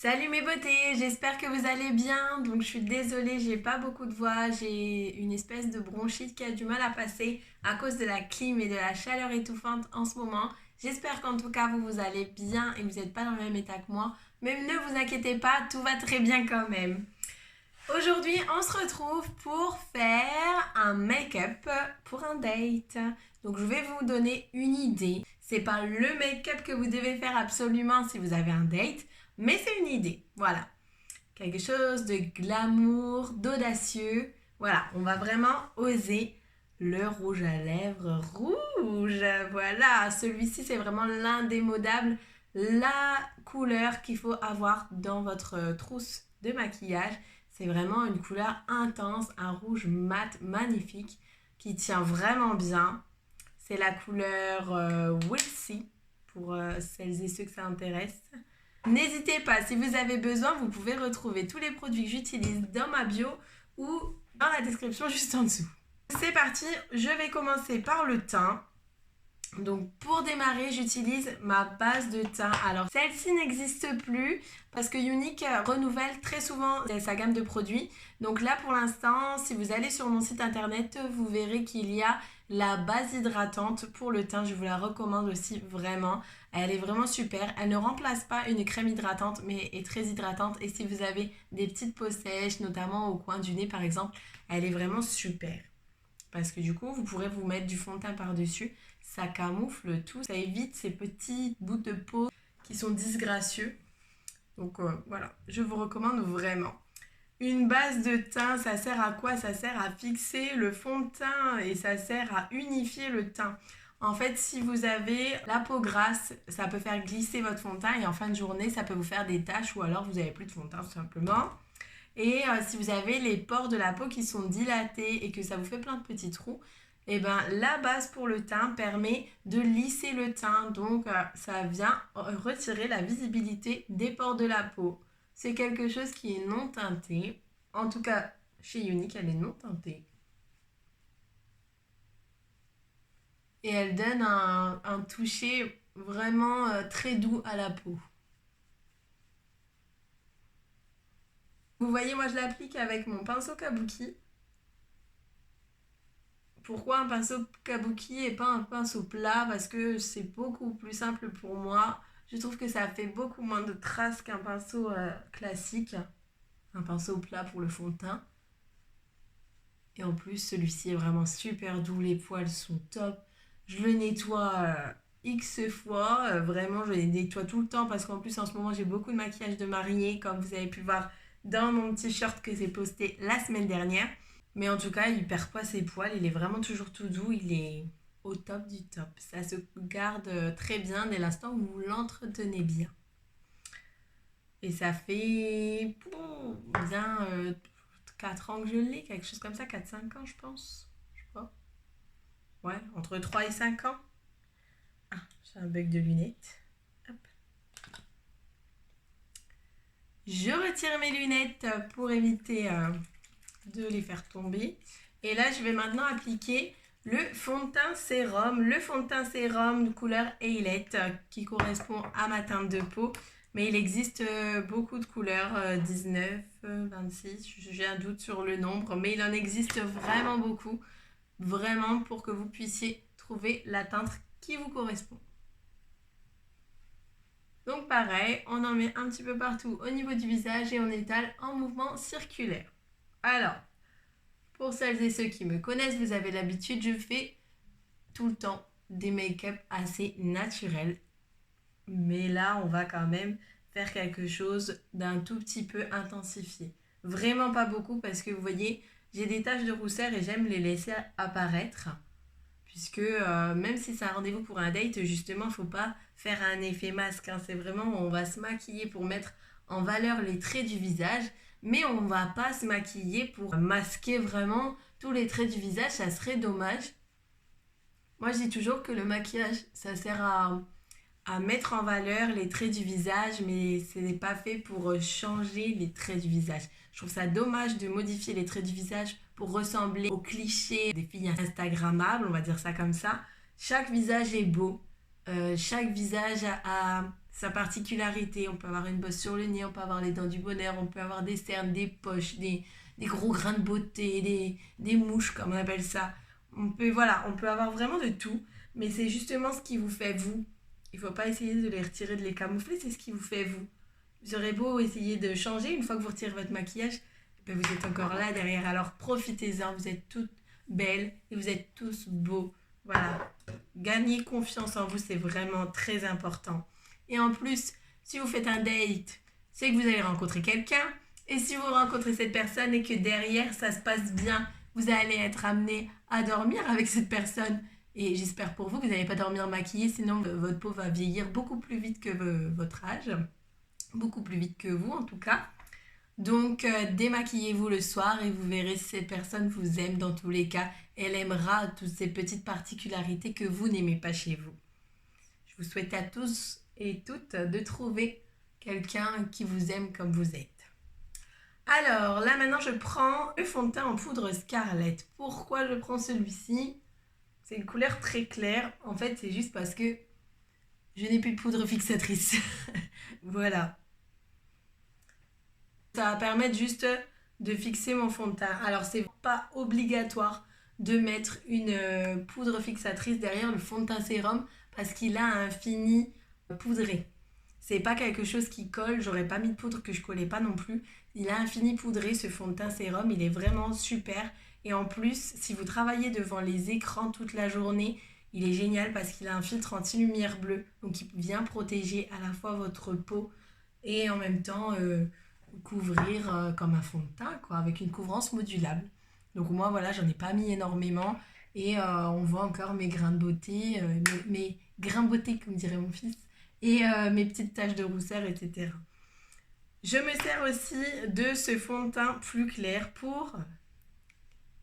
Salut mes beautés, j'espère que vous allez bien. Donc je suis désolée, j'ai pas beaucoup de voix, j'ai une espèce de bronchite qui a du mal à passer à cause de la clim et de la chaleur étouffante en ce moment. J'espère qu'en tout cas vous allez bien et que vous n'êtes pas dans le même état que moi. Mais ne vous inquiétez pas, tout va très bien quand même. Aujourd'hui, on se retrouve pour faire un make-up pour un date. Donc je vais vous donner une idée. C'est pas le make-up que vous devez faire absolument si vous avez un date, mais c'est une idée. Voilà. Quelque chose de glamour, d'audacieux. Voilà, on va vraiment oser le rouge à lèvres rouge. Voilà, celui-ci c'est vraiment l'indémodable, la couleur qu'il faut avoir dans votre trousse de maquillage. C'est vraiment une couleur intense, un rouge mat magnifique qui tient vraiment bien. C'est la couleur Wilsey pour celles et ceux que ça intéresse. N'hésitez pas, si vous avez besoin, vous pouvez retrouver tous les produits que j'utilise dans ma bio ou dans la description juste en dessous. C'est parti, je vais commencer par le teint. Donc pour démarrer, j'utilise ma base de teint. Alors celle-ci n'existe plus parce que Younique renouvelle très souvent sa gamme de produits. Donc là pour l'instant, si vous allez sur mon site internet, vous verrez qu'il y a la base hydratante pour le teint. Je vous la recommande aussi vraiment. Elle est vraiment super. Elle ne remplace pas une crème hydratante mais est très hydratante. Et si vous avez des petites peaux sèches, notamment au coin du nez par exemple, elle est vraiment super. Parce que du coup, vous pourrez vous mettre du fond de teint par-dessus. Ça camoufle tout, ça évite ces petits bouts de peau qui sont disgracieux. Donc voilà, je vous recommande vraiment. Une base de teint, ça sert à quoi? Ça sert à fixer le fond de teint et ça sert à unifier le teint. En fait, si vous avez la peau grasse, ça peut faire glisser votre fond de teint et en fin de journée, ça peut vous faire des taches ou alors vous n'avez plus de fond de teint tout simplement. Et si vous avez les pores de la peau qui sont dilatés et que ça vous fait plein de petits trous, et ben la base pour le teint permet de lisser le teint. Donc ça vient retirer la visibilité des pores de la peau. C'est quelque chose qui est non teinté. En tout cas, chez Younique, elle est non teintée. Et elle donne un toucher vraiment très doux à la peau. Vous voyez, moi je l'applique avec mon pinceau kabuki. Pourquoi un pinceau kabuki et pas un pinceau plat? Parce que c'est beaucoup plus simple pour moi. Je trouve que ça fait beaucoup moins de traces qu'un pinceau classique. Un pinceau plat pour le fond de teint. Et en plus, celui-ci est vraiment super doux. Les poils sont top. Je le nettoie X fois. Vraiment, je les nettoie tout le temps parce qu'en plus, en ce moment, j'ai beaucoup de maquillage de mariée, comme vous avez pu voir dans mon t-shirt que j'ai posté la semaine dernière. Mais en tout cas, il perd pas ses poils, il est vraiment toujours tout doux, il est au top du top. Ça se garde très bien dès l'instant où vous l'entretenez bien. Et ça fait bien 4 ans que je l'ai, quelque chose comme ça, 4-5 ans je pense. Je sais pas. Ouais, entre 3 et 5 ans. Ah, j'ai un bug de lunettes. Hop. Je retire mes lunettes pour éviter de les faire tomber. Et là, je vais maintenant appliquer le fond de teint sérum. Le fond de teint sérum de couleur Ailette qui correspond à ma teinte de peau. Mais il existe beaucoup de couleurs, 19, 26, j'ai un doute sur le nombre. Mais il en existe vraiment beaucoup. Vraiment pour que vous puissiez trouver la teinte qui vous correspond. Donc pareil, on en met un petit peu partout au niveau du visage et on étale en mouvement circulaire. Alors, pour celles et ceux qui me connaissent, vous avez l'habitude, je fais tout le temps des make-up assez naturels. Mais là, on va quand même faire quelque chose d'un tout petit peu intensifié. Vraiment pas beaucoup parce que vous voyez, j'ai des taches de rousseur et j'aime les laisser apparaître. Puisque même si c'est un rendez-vous pour un date, justement, il ne faut pas faire un effet masque. Hein. C'est vraiment, on va se maquiller pour mettre en valeur les traits du visage. Mais on ne va pas se maquiller pour masquer vraiment tous les traits du visage. Ça serait dommage. Moi, je dis toujours que le maquillage, ça sert à mettre en valeur les traits du visage, mais ce n'est pas fait pour changer les traits du visage. Je trouve ça dommage de modifier les traits du visage pour ressembler aux clichés des filles instagrammables, on va dire ça comme ça. Chaque visage est beau, chaque visage a sa particularité. On peut avoir une bosse sur le nez, on peut avoir les dents du bonheur, on peut avoir des cernes, des poches, des gros grains de beauté, des mouches comme on appelle ça. On peut avoir vraiment de tout, mais c'est justement ce qui vous fait vous. Il ne faut pas essayer de les retirer, de les camoufler, c'est ce qui vous fait vous. Vous aurez beau essayer de changer, une fois que vous retirez votre maquillage, ben vous êtes encore là derrière. Alors profitez-en, vous êtes toutes belles et vous êtes tous beaux. Voilà. Gagner confiance en vous, c'est vraiment très important. Et en plus, si vous faites un date, c'est que vous allez rencontrer quelqu'un. Et si vous rencontrez cette personne et que derrière, ça se passe bien, vous allez être amené à dormir avec cette personne. Et j'espère pour vous que vous n'allez pas dormir maquillé, sinon votre peau va vieillir beaucoup plus vite que votre âge. Beaucoup plus vite que vous en tout cas. Donc démaquillez-vous le soir et vous verrez si cette personne vous aime dans tous les cas. Elle aimera toutes ces petites particularités que vous n'aimez pas chez vous. Je vous souhaite à tous et toutes de trouver quelqu'un qui vous aime comme vous êtes. Alors là maintenant je prends le fond de teint en poudre Scarlett. Pourquoi je prends celui-ci? C'est une couleur très claire. En fait c'est juste parce que je n'ai plus de poudre fixatrice. Voilà. Ça va permettre juste de fixer mon fond de teint. Alors c'est pas obligatoire de mettre une poudre fixatrice derrière le fond de teint sérum parce qu'il a un fini poudré. C'est pas quelque chose qui colle, j'aurais pas mis de poudre que je collais pas non plus. Il a un fini poudré ce fond de teint sérum, il est vraiment super. Et en plus, si vous travaillez devant les écrans toute la journée, il est génial parce qu'il a un filtre anti-lumière bleue. Donc il vient protéger à la fois votre peau et en même temps couvrir comme un fond de teint, quoi, avec une couvrance modulable. Donc moi, voilà, j'en ai pas mis énormément. Et on voit encore mes grains de beauté, mes grains de beauté, comme dirait mon fils, et mes petites taches de rousseur, etc. Je me sers aussi de ce fond de teint plus clair pour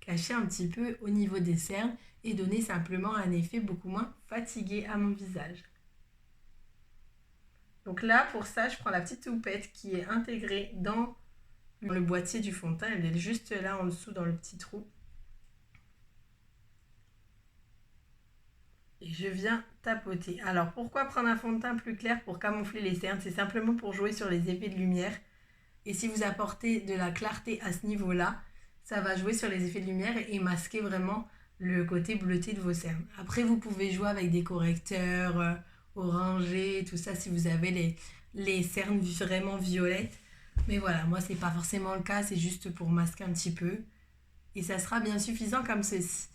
cacher un petit peu au niveau des cernes et donner simplement un effet beaucoup moins fatigué à mon visage. Donc là, pour ça, je prends la petite houppette qui est intégrée dans le boîtier du fond de teint. Elle est juste là en dessous dans le petit trou. Et je viens tapoter. Alors, pourquoi prendre un fond de teint plus clair pour camoufler les cernes? C'est simplement pour jouer sur les effets de lumière. Et si vous apportez de la clarté à ce niveau-là, ça va jouer sur les effets de lumière et masquer vraiment le côté bleuté de vos cernes. Après, vous pouvez jouer avec des correcteurs orangés, tout ça, si vous avez les cernes vraiment violettes. Mais voilà, moi, c'est pas forcément le cas, c'est juste pour masquer un petit peu. Et ça sera bien suffisant comme ceci.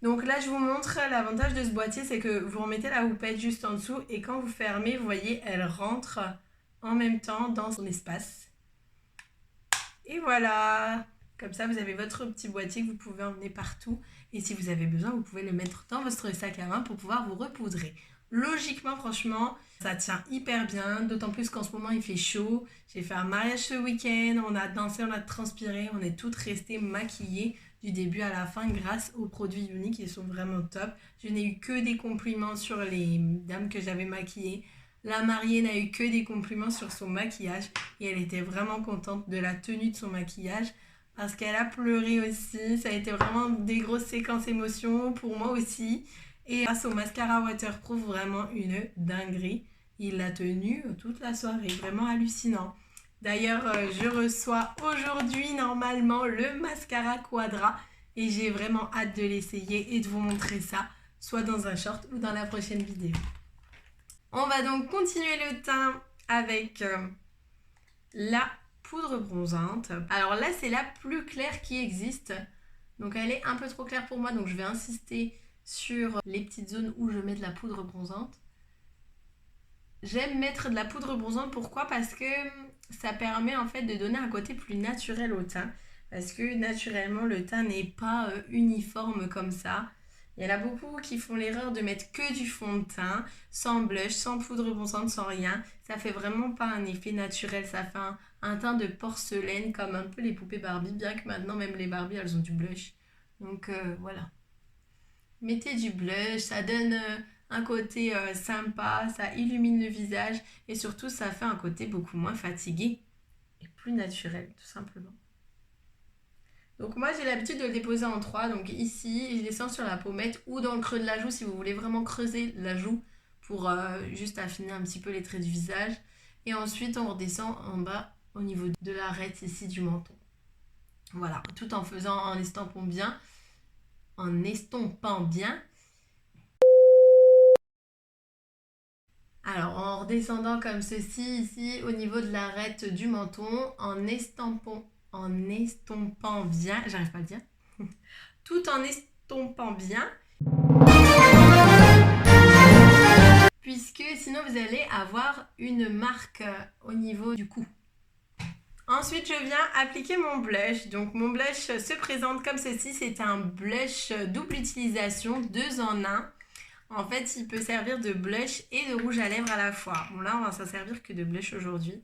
Donc là, je vous montre l'avantage de ce boîtier, c'est que vous remettez la houppette juste en dessous et quand vous fermez, vous voyez, elle rentre en même temps dans son espace. Et voilà! Comme ça, vous avez votre petit boîtier que vous pouvez emmener partout. Et si vous avez besoin, vous pouvez le mettre dans votre sac à main pour pouvoir vous repoudrer. Logiquement, franchement, ça tient hyper bien. D'autant plus qu'en ce moment, il fait chaud. J'ai fait un mariage ce week-end. On a dansé, on a transpiré. On est toutes restées maquillées du début à la fin grâce aux produits uniques. Ils sont vraiment top. Je n'ai eu que des compliments sur les dames que j'avais maquillées. La mariée n'a eu que des compliments sur son maquillage. Et elle était vraiment contente de la tenue de son maquillage. Parce qu'elle a pleuré aussi, ça a été vraiment des grosses séquences émotions pour moi aussi. Et grâce au mascara waterproof, vraiment une dinguerie. Il l'a tenu toute la soirée, vraiment hallucinant. D'ailleurs, je reçois aujourd'hui normalement le mascara Quadra et j'ai vraiment hâte de l'essayer et de vous montrer ça, soit dans un short ou dans la prochaine vidéo. On va donc continuer le teint avec la poudre bronzante. Alors là, c'est la plus claire qui existe. Donc elle est un peu trop claire pour moi, donc je vais insister sur les petites zones où je mets de la poudre bronzante. J'aime mettre de la poudre bronzante, pourquoi? Parce que ça permet en fait de donner un côté plus naturel au teint. Parce que naturellement, le teint n'est pas uniforme comme ça. Il y en a beaucoup qui font l'erreur de mettre que du fond de teint, sans blush, sans poudre bronzante, sans rien. Ça fait vraiment pas un effet naturel, ça fait un teint de porcelaine comme un peu les poupées Barbie, bien que maintenant même les Barbie elles ont du blush. Donc voilà. Mettez du blush, ça donne un côté sympa, ça illumine le visage et surtout ça fait un côté beaucoup moins fatigué et plus naturel tout simplement. Donc moi j'ai l'habitude de le déposer en 3, donc ici je descends sur la pommette ou dans le creux de la joue si vous voulez vraiment creuser la joue pour juste affiner un petit peu les traits du visage. Et ensuite, on redescend en bas au niveau de l'arête ici du menton. Voilà, tout en faisant, en estompant bien. Alors, en redescendant comme ceci, ici, au niveau de l'arête du menton, en estompant bien, j'arrive pas à le dire, tout en estompant bien, puisque sinon vous allez avoir une marque au niveau du cou. Ensuite, je viens appliquer mon blush. Donc, mon blush se présente comme ceci. C'est un blush double utilisation, 2 en 1. En fait, il peut servir de blush et de rouge à lèvres à la fois. Bon, là, on va s'en servir que de blush aujourd'hui.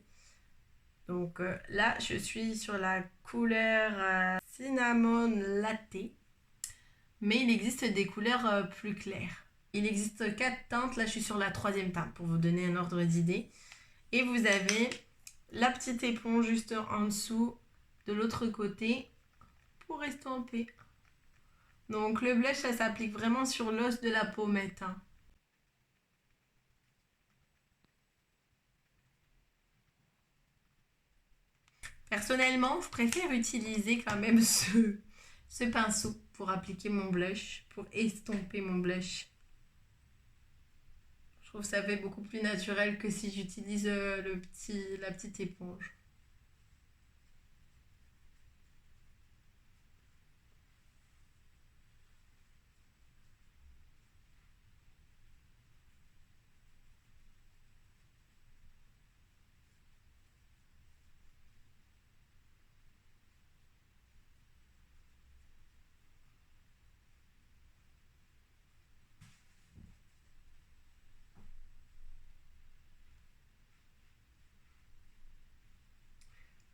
Donc là, je suis sur la couleur Cinnamon Latte. Mais il existe des couleurs plus claires. Il existe 4 teintes. Là, je suis sur la 3e teinte pour vous donner un ordre d'idée. Et vous avez la petite éponge juste en dessous de l'autre côté pour estomper. Donc le blush, ça s'applique vraiment sur l'os de la pommette. Personnellement, je préfère utiliser quand même ce pinceau pour appliquer mon blush, pour estomper mon blush. Je trouve que ça fait beaucoup plus naturel que si j'utilise la petite éponge.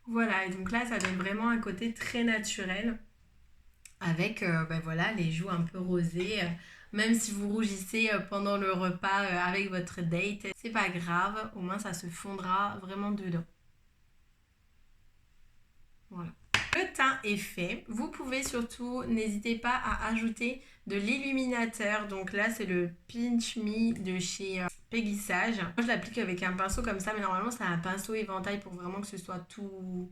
Voilà, et donc là, ça donne vraiment un côté très naturel avec ben voilà, les joues un peu rosées. Même si vous rougissez pendant le repas avec votre date, c'est pas grave, au moins ça se fondra vraiment dedans. Voilà. Le teint est fait. Vous pouvez surtout, n'hésitez pas à ajouter de l'illuminateur. Donc là, c'est le Pinch Me de chez Peggy Sage. Moi, je l'applique avec un pinceau comme ça, mais normalement, c'est un pinceau éventail pour vraiment que ce soit tout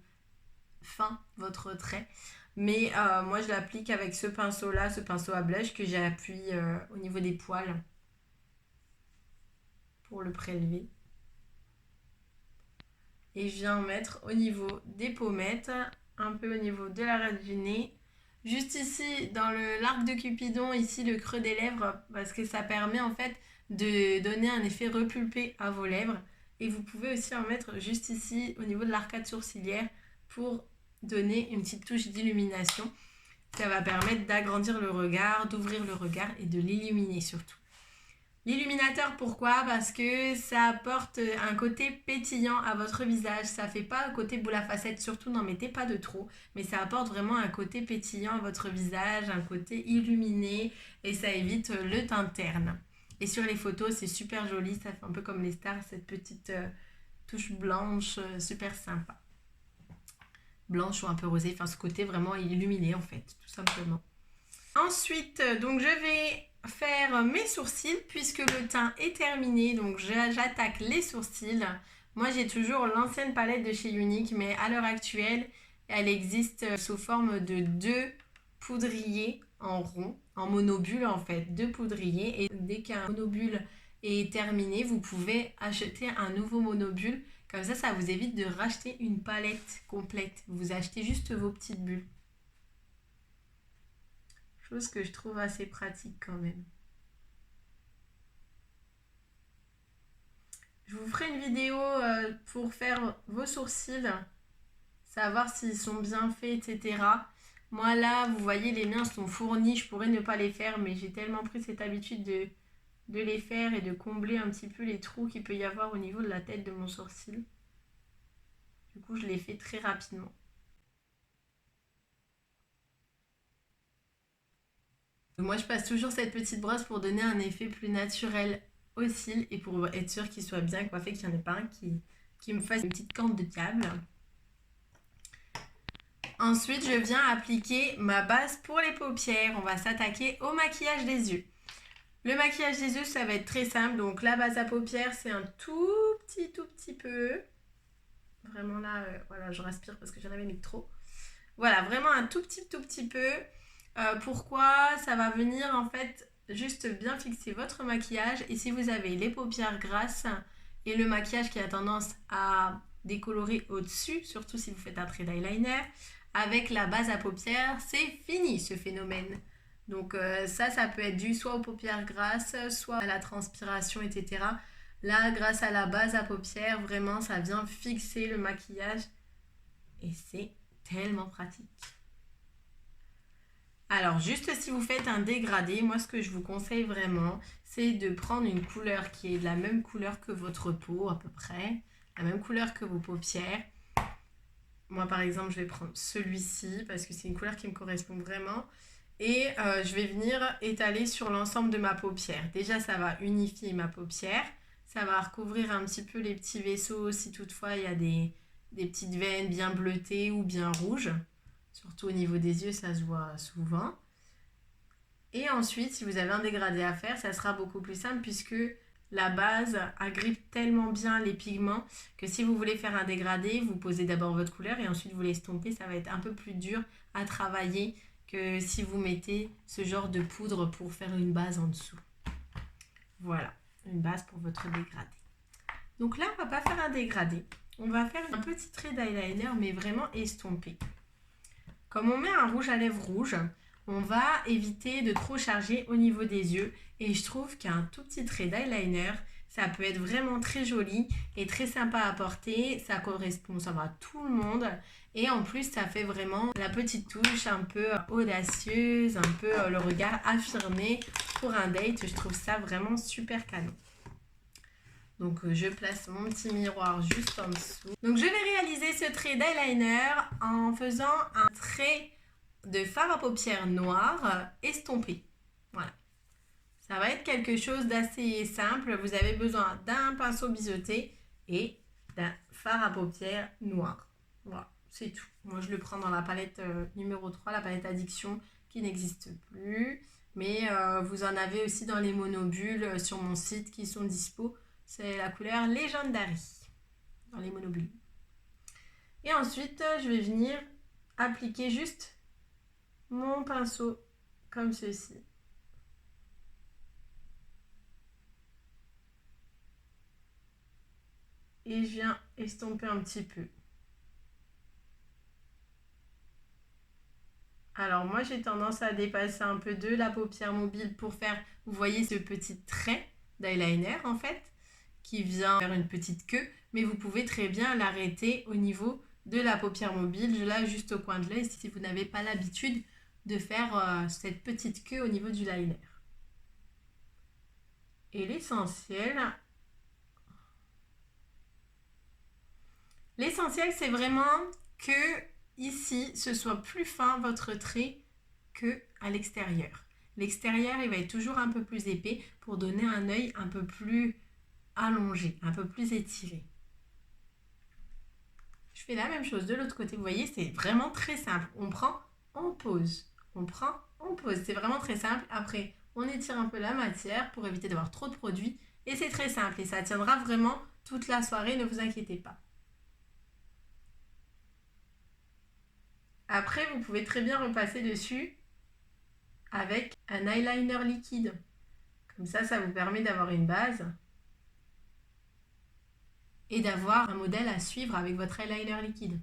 fin, votre trait. Mais moi, je l'applique avec ce pinceau-là, ce pinceau à blush que j'appuie au niveau des poils pour le prélever. Et je viens en mettre au niveau des pommettes, un peu au niveau de l'arête du nez. Juste ici, dans l'arc de Cupidon, ici le creux des lèvres, parce que ça permet en fait de donner un effet repulpé à vos lèvres. Et vous pouvez aussi en mettre juste ici, au niveau de l'arcade sourcilière, pour donner une petite touche d'illumination. Ça va permettre d'agrandir le regard, d'ouvrir le regard et de l'illuminer surtout. L'illuminateur, pourquoi? Parce que ça apporte un côté pétillant à votre visage. Ça fait pas un côté boule à facettes, surtout n'en mettez pas de trop. Mais ça apporte vraiment un côté pétillant à votre visage, un côté illuminé et ça évite le teint terne. Et sur les photos, c'est super joli, ça fait un peu comme les stars, cette petite touche blanche, super sympa. Blanche ou un peu rosée, enfin ce côté vraiment illuminé en fait, tout simplement. Ensuite, donc je vais faire mes sourcils puisque le teint est terminé, donc j'attaque les sourcils. Moi j'ai toujours l'ancienne palette de chez Unique, mais à l'heure actuelle elle existe sous forme de 2 poudriers en rond, en monobule en fait, 2 poudriers, et dès qu'un monobule est terminé, vous pouvez acheter un nouveau monobule, comme ça vous évite de racheter une palette complète, vous achetez juste vos petites bulles. Chose que je trouve assez pratique quand même. Je vous ferai une vidéo pour faire vos sourcils, savoir s'ils sont bien faits, etc. Moi là, vous voyez, les miens sont fournis, je pourrais ne pas les faire, mais j'ai tellement pris cette habitude de les faire et de combler un petit peu les trous qu'il peut y avoir au niveau de la tête de mon sourcil. Du coup, je les fais très rapidement. Moi, je passe toujours cette petite brosse pour donner un effet plus naturel aux cils et pour être sûr qu'ils soient bien coiffés, qu'il n'y en ait pas un qui me fasse une petite corne de diable. Ensuite, je viens appliquer ma base pour les paupières. On va s'attaquer au maquillage des yeux. Le maquillage des yeux, ça va être très simple. Donc la base à paupières, c'est un tout petit peu. Vraiment là, voilà, je respire parce que j'en avais mis trop. Voilà, vraiment un tout petit peu. Pourquoi? Ça va venir en fait juste bien fixer votre maquillage. Et si vous avez les paupières grasses et le maquillage qui a tendance à décolorer au-dessus, surtout si vous faites un trait d'eyeliner, avec la base à paupières, c'est fini ce phénomène. Donc ça peut être dû soit aux paupières grasses, soit à la transpiration, etc. Là, grâce à la base à paupières, vraiment, ça vient fixer le maquillage et c'est tellement pratique. Alors, juste si vous faites un dégradé, moi, ce que je vous conseille vraiment, c'est de prendre une couleur qui est de la même couleur que votre peau, à peu près, la même couleur que vos paupières. Moi, par exemple, je vais prendre celui-ci parce que c'est une couleur qui me correspond vraiment. Et je vais venir étaler sur l'ensemble de ma paupière. Déjà, ça va unifier ma paupière. Ça va recouvrir un petit peu les petits vaisseaux si toutefois il y a des petites veines bien bleutées ou bien rouges. Surtout au niveau des yeux, ça se voit souvent. Et ensuite, si vous avez un dégradé à faire, ça sera beaucoup plus simple puisque la base agrippe tellement bien les pigments que si vous voulez faire un dégradé, vous posez d'abord votre couleur et ensuite vous l'estompez. Ça va être un peu plus dur à travailler que si vous mettez ce genre de poudre pour faire une base en dessous. Voilà, une base pour votre dégradé. Donc là, on ne va pas faire un dégradé. On va faire un petit trait d'eyeliner, mais vraiment estompé. Comme on met un rouge à lèvres rouge, on va éviter de trop charger au niveau des yeux. Et je trouve qu'un tout petit trait d'eyeliner, ça peut être vraiment très joli et très sympa à porter. Ça correspond, ça va à tout le monde. Et en plus, ça fait vraiment la petite touche un peu audacieuse, un peu le regard affirmé pour un date. Je trouve ça vraiment super canon. Donc je place mon petit miroir juste en dessous. Donc je vais réaliser ce trait d'eyeliner en faisant un trait de fard à paupières noir estompé. Voilà. Ça va être quelque chose d'assez simple. Vous avez besoin d'un pinceau biseauté et d'un fard à paupières noir. Voilà, c'est tout. Moi je le prends dans la palette numéro 3, la palette Addiction qui n'existe plus. Mais vous en avez aussi dans les monobulles sur mon site qui sont dispo. C'est la couleur Legendary dans les monobulles. Et ensuite, je vais venir appliquer juste mon pinceau comme ceci. Et je viens estomper un petit peu. Alors moi, j'ai tendance à dépasser un peu de la paupière mobile pour faire, vous voyez, ce petit trait d'eyeliner en fait, qui vient faire une petite queue, mais vous pouvez très bien l'arrêter au niveau de la paupière mobile, là juste au coin de l'œil, si vous n'avez pas l'habitude de faire cette petite queue au niveau du liner. Et l'essentiel c'est vraiment que ici ce soit plus fin votre trait que à l'extérieur. L'extérieur il va être toujours un peu plus épais pour donner un œil un peu plus allongé, un peu plus étiré. Je fais la même chose de l'autre côté. Vous voyez, c'est vraiment très simple. On prend, on pose. On prend, on pose. C'est vraiment très simple. Après, on étire un peu la matière pour éviter d'avoir trop de produits. Et c'est très simple. Et ça tiendra vraiment toute la soirée. Ne vous inquiétez pas. Après, vous pouvez très bien repasser dessus avec un eyeliner liquide. Comme ça vous permet d'avoir une base et d'avoir un modèle à suivre avec votre eyeliner liquide.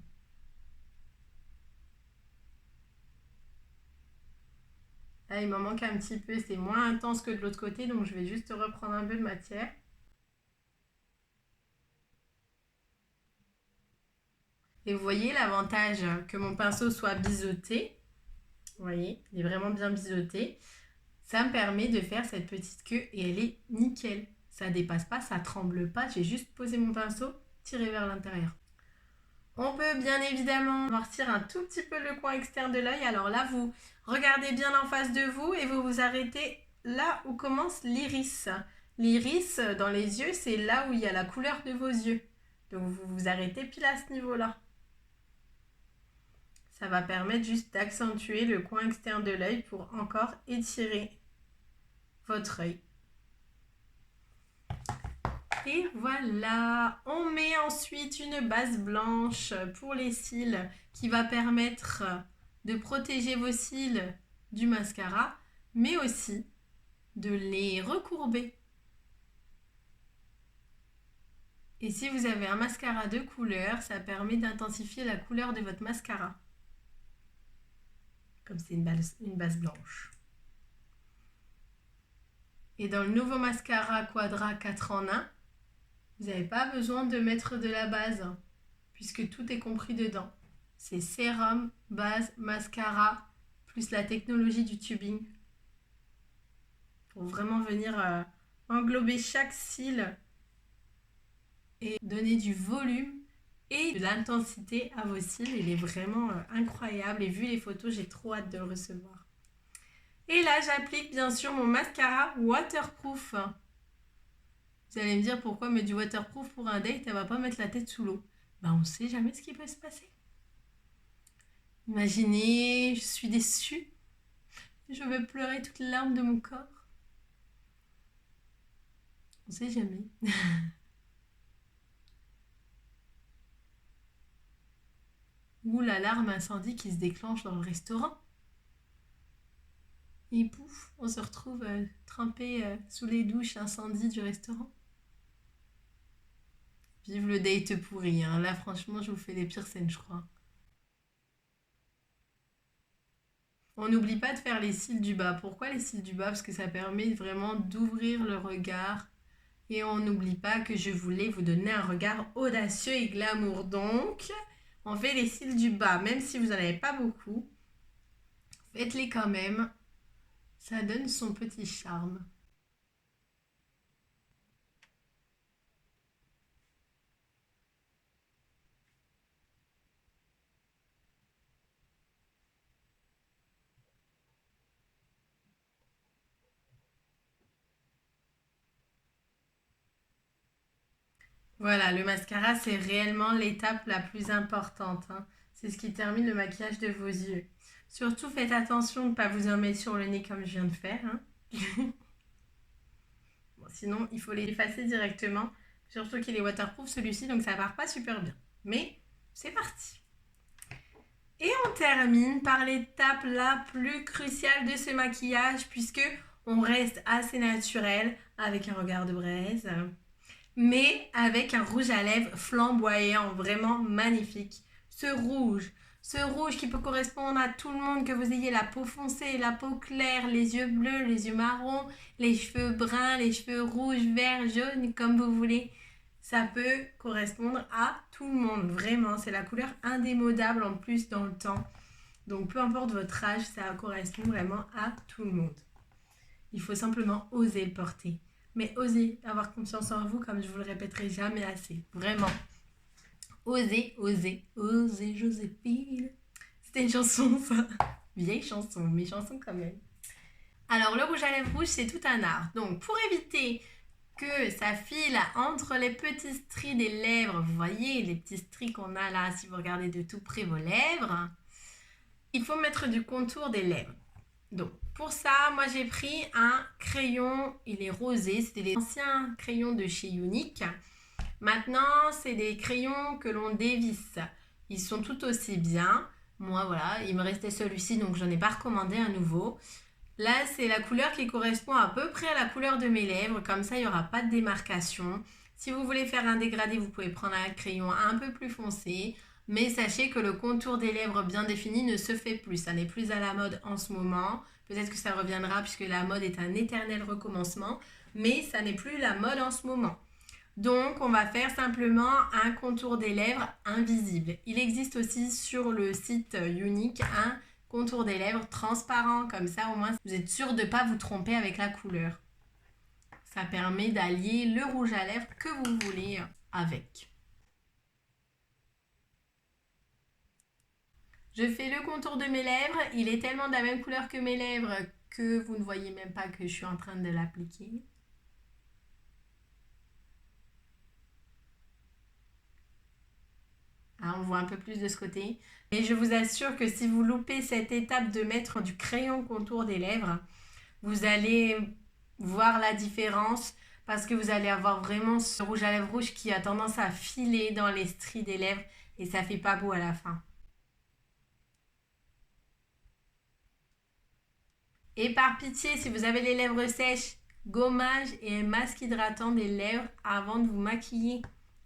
Là, il m'en manque un petit peu, c'est moins intense que de l'autre côté, donc je vais juste reprendre un peu de matière. Et vous voyez l'avantage que mon pinceau soit biseauté. Vous voyez, il est vraiment bien biseauté. Ça me permet de faire cette petite queue et elle est nickel. Ça ne dépasse pas, ça ne tremble pas. J'ai juste posé mon pinceau, tiré vers l'intérieur. On peut bien évidemment amortir un tout petit peu le coin externe de l'œil. Alors là, vous regardez bien en face de vous et vous vous arrêtez là où commence l'iris. L'iris dans les yeux, c'est là où il y a la couleur de vos yeux. Donc vous vous arrêtez pile à ce niveau-là. Ça va permettre juste d'accentuer le coin externe de l'œil pour encore étirer votre œil Et voilà, on met ensuite une base blanche pour les cils qui va permettre de protéger vos cils du mascara, mais aussi de les recourber. Et si vous avez un mascara de couleur, ça permet d'intensifier la couleur de votre mascara. Comme c'est une base blanche. Et dans le nouveau mascara Quadra 4 en 1, vous n'avez pas besoin de mettre de la base, puisque tout est compris dedans. C'est sérum, base, mascara, plus la technologie du tubing. Pour vraiment venir englober chaque cil et donner du volume et de l'intensité à vos cils. Il est vraiment incroyable et vu les photos, j'ai trop hâte de le recevoir. Et là, j'applique bien sûr mon mascara waterproof. Vous allez me dire pourquoi mettre du waterproof pour un date, elle va pas mettre la tête sous l'eau. On ne sait jamais ce qui peut se passer. Imaginez, je suis déçue. Je veux pleurer toutes les larmes de mon corps. On ne sait jamais. Ou l'alarme incendie qui se déclenche dans le restaurant. Et pouf, on se retrouve trempé sous les douches incendie du restaurant. Vive le date pourri, hein. Là franchement je vous fais les pires scènes je crois. On n'oublie pas de faire les cils du bas. Pourquoi les cils du bas? Parce que ça permet vraiment d'ouvrir le regard. Et on n'oublie pas que je voulais vous donner un regard audacieux et glamour. Donc, on fait les cils du bas. Même si vous n'en avez pas beaucoup, faites-les quand même. Ça donne son petit charme. Voilà, le mascara, c'est réellement l'étape la plus importante, hein. C'est ce qui termine le maquillage de vos yeux. Surtout, faites attention de ne pas vous en mettre sur le nez comme je viens de faire, hein. Bon, sinon, il faut l'effacer directement. Surtout qu'il est waterproof celui-ci, donc ça part pas super bien. Mais c'est parti. Et on termine par l'étape la plus cruciale de ce maquillage, puisque on reste assez naturel avec un regard de braise, mais avec un rouge à lèvres flamboyant, vraiment magnifique. Ce rouge qui peut correspondre à tout le monde, que vous ayez la peau foncée, la peau claire, les yeux bleus, les yeux marrons, les cheveux bruns, les cheveux rouges, verts, jaunes, comme vous voulez. Ça peut correspondre à tout le monde, vraiment. C'est la couleur indémodable en plus dans le temps. Donc peu importe votre âge, ça correspond vraiment à tout le monde. Il faut simplement oser le porter. Mais osez avoir confiance en vous, comme je vous le répéterai jamais assez. Vraiment. Osez, osez, osez, Joséphine. C'était une chanson, ça. Vieille chanson, mais chanson quand même. Alors, le rouge à lèvres rouge, c'est tout un art. Donc, pour éviter que ça file entre les petits stries des lèvres, vous voyez les petits stries qu'on a là, si vous regardez de tout près vos lèvres, il faut mettre du contour des lèvres. Donc, pour ça, moi j'ai pris un crayon, il est rosé, c'était des anciens crayons de chez Unique. Maintenant, c'est des crayons que l'on dévisse. Ils sont tout aussi bien. Moi, voilà, il me restait celui-ci, donc j'en ai pas recommandé un nouveau. Là, c'est la couleur qui correspond à peu près à la couleur de mes lèvres. Comme ça, il n'y aura pas de démarcation. Si vous voulez faire un dégradé, vous pouvez prendre un crayon un peu plus foncé. Mais sachez que le contour des lèvres bien défini ne se fait plus. Ça n'est plus à la mode en ce moment. Peut-être que ça reviendra puisque la mode est un éternel recommencement. Mais ça n'est plus la mode en ce moment. Donc, on va faire simplement un contour des lèvres invisible. Il existe aussi sur le site Unique un contour des lèvres transparent. Comme ça, au moins, vous êtes sûr de ne pas vous tromper avec la couleur. Ça permet d'allier le rouge à lèvres que vous voulez avec. Je fais le contour de mes lèvres. Il est tellement de la même couleur que mes lèvres que vous ne voyez même pas que je suis en train de l'appliquer. On voit un peu plus de ce côté. Et je vous assure que si vous loupez cette étape de mettre du crayon contour des lèvres, vous allez voir la différence parce que vous allez avoir vraiment ce rouge à lèvres rouge qui a tendance à filer dans les stries des lèvres et ça fait pas beau à la fin. Et par pitié, si vous avez les lèvres sèches, gommage et un masque hydratant des lèvres avant de vous maquiller.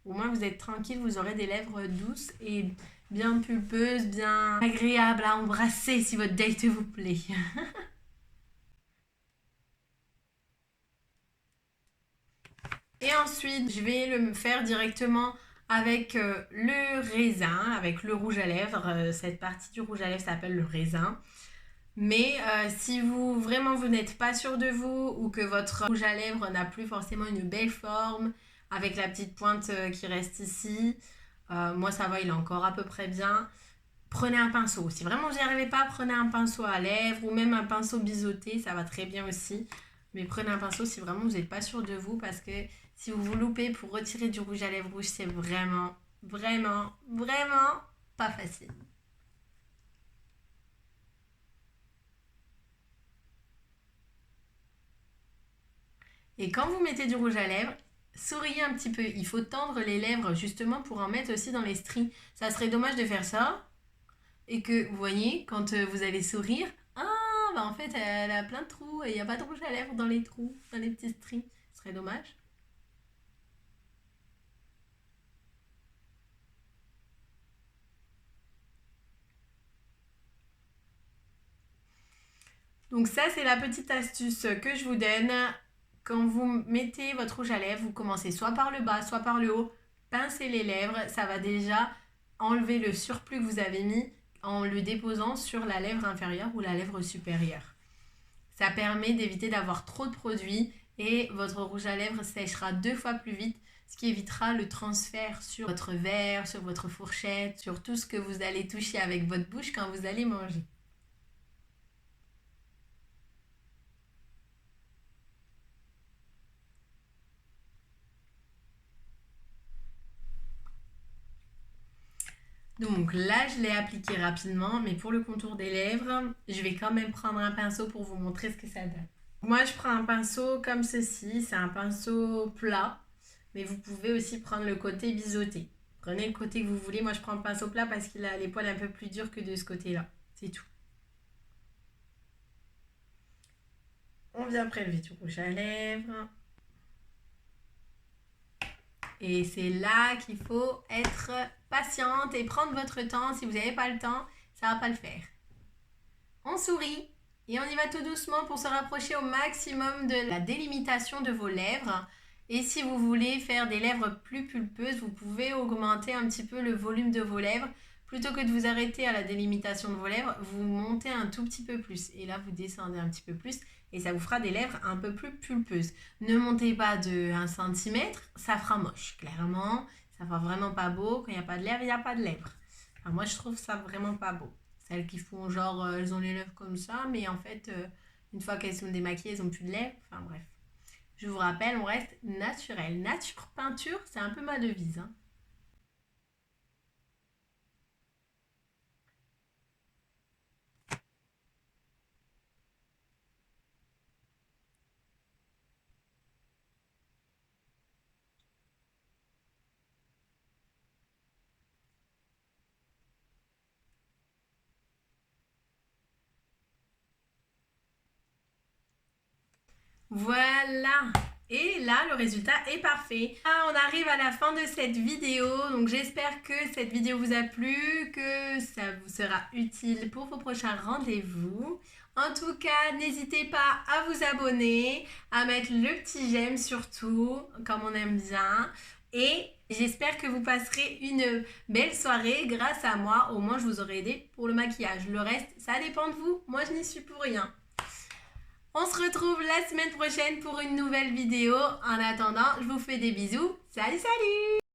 Au moins vous êtes tranquille, vous aurez des lèvres douces et bien pulpeuses, bien agréables à embrasser si votre date vous plaît. Et ensuite, je vais le faire directement avec le raisin, avec le rouge à lèvres. Cette partie du rouge à lèvres s'appelle le raisin. Mais si vous n'êtes pas sûr de vous ou que votre rouge à lèvres n'a plus forcément une belle forme avec la petite pointe qui reste ici, moi ça va, il est encore à peu près bien. Prenez un pinceau. Si vraiment vous n'y arrivez pas, prenez un pinceau à lèvres ou même un pinceau biseauté, ça va très bien aussi. Mais prenez un pinceau si vraiment vous n'êtes pas sûr de vous parce que si vous vous loupez pour retirer du rouge à lèvres rouge, c'est vraiment, vraiment, vraiment pas facile. Et quand vous mettez du rouge à lèvres, souriez un petit peu. Il faut tendre les lèvres justement pour en mettre aussi dans les stries. Ça serait dommage de faire ça et que, vous voyez, quand vous allez sourire, ah, bah en fait, elle a plein de trous et il n'y a pas de rouge à lèvres dans les trous, dans les petits stries. Ce serait dommage. Donc ça, c'est la petite astuce que je vous donne. Quand vous mettez votre rouge à lèvres, vous commencez soit par le bas, soit par le haut. Pincez les lèvres, ça va déjà enlever le surplus que vous avez mis en le déposant sur la lèvre inférieure ou la lèvre supérieure. Ça permet d'éviter d'avoir trop de produits et votre rouge à lèvres séchera 2 fois plus vite, ce qui évitera le transfert sur votre verre, sur votre fourchette, sur tout ce que vous allez toucher avec votre bouche quand vous allez manger. Donc là, je l'ai appliqué rapidement, mais pour le contour des lèvres, je vais quand même prendre un pinceau pour vous montrer ce que ça donne. Moi, je prends un pinceau comme ceci, c'est un pinceau plat, mais vous pouvez aussi prendre le côté biseauté. Prenez le côté que vous voulez, moi je prends le pinceau plat parce qu'il a les poils un peu plus durs que de ce côté-là, c'est tout. On vient prélever du rouge à lèvres. Et c'est là qu'il faut être patiente et prendre votre temps. Si vous n'avez pas le temps, ça ne va pas le faire. On sourit et on y va tout doucement pour se rapprocher au maximum de la délimitation de vos lèvres. Et si vous voulez faire des lèvres plus pulpeuses, vous pouvez augmenter un petit peu le volume de vos lèvres. Plutôt que de vous arrêter à la délimitation de vos lèvres, vous montez un tout petit peu plus. Et là, vous descendez un petit peu plus et ça vous fera des lèvres un peu plus pulpeuses. Ne montez pas de 1 cm, ça fera moche, clairement. Ça fera vraiment pas beau. Quand il n'y a pas de lèvres, il n'y a pas de lèvres. Enfin, moi, je trouve ça vraiment pas beau. Celles qui font genre, elles ont les lèvres comme ça, mais en fait, une fois qu'elles sont démaquillées, elles n'ont plus de lèvres. Enfin bref. Je vous rappelle, on reste naturel. Nature peinture, c'est un peu ma devise. Hein. Voilà. Et là, le résultat est parfait. Ah, on arrive à la fin de cette vidéo. Donc, j'espère que cette vidéo vous a plu, que ça vous sera utile pour vos prochains rendez-vous. En tout cas, n'hésitez pas à vous abonner, à mettre le petit j'aime surtout, comme on aime bien. Et j'espère que vous passerez une belle soirée grâce à moi. Au moins, je vous aurai aidé pour le maquillage. Le reste, ça dépend de vous. Moi, je n'y suis pour rien. On se retrouve la semaine prochaine pour une nouvelle vidéo. En attendant, je vous fais des bisous. Salut, salut!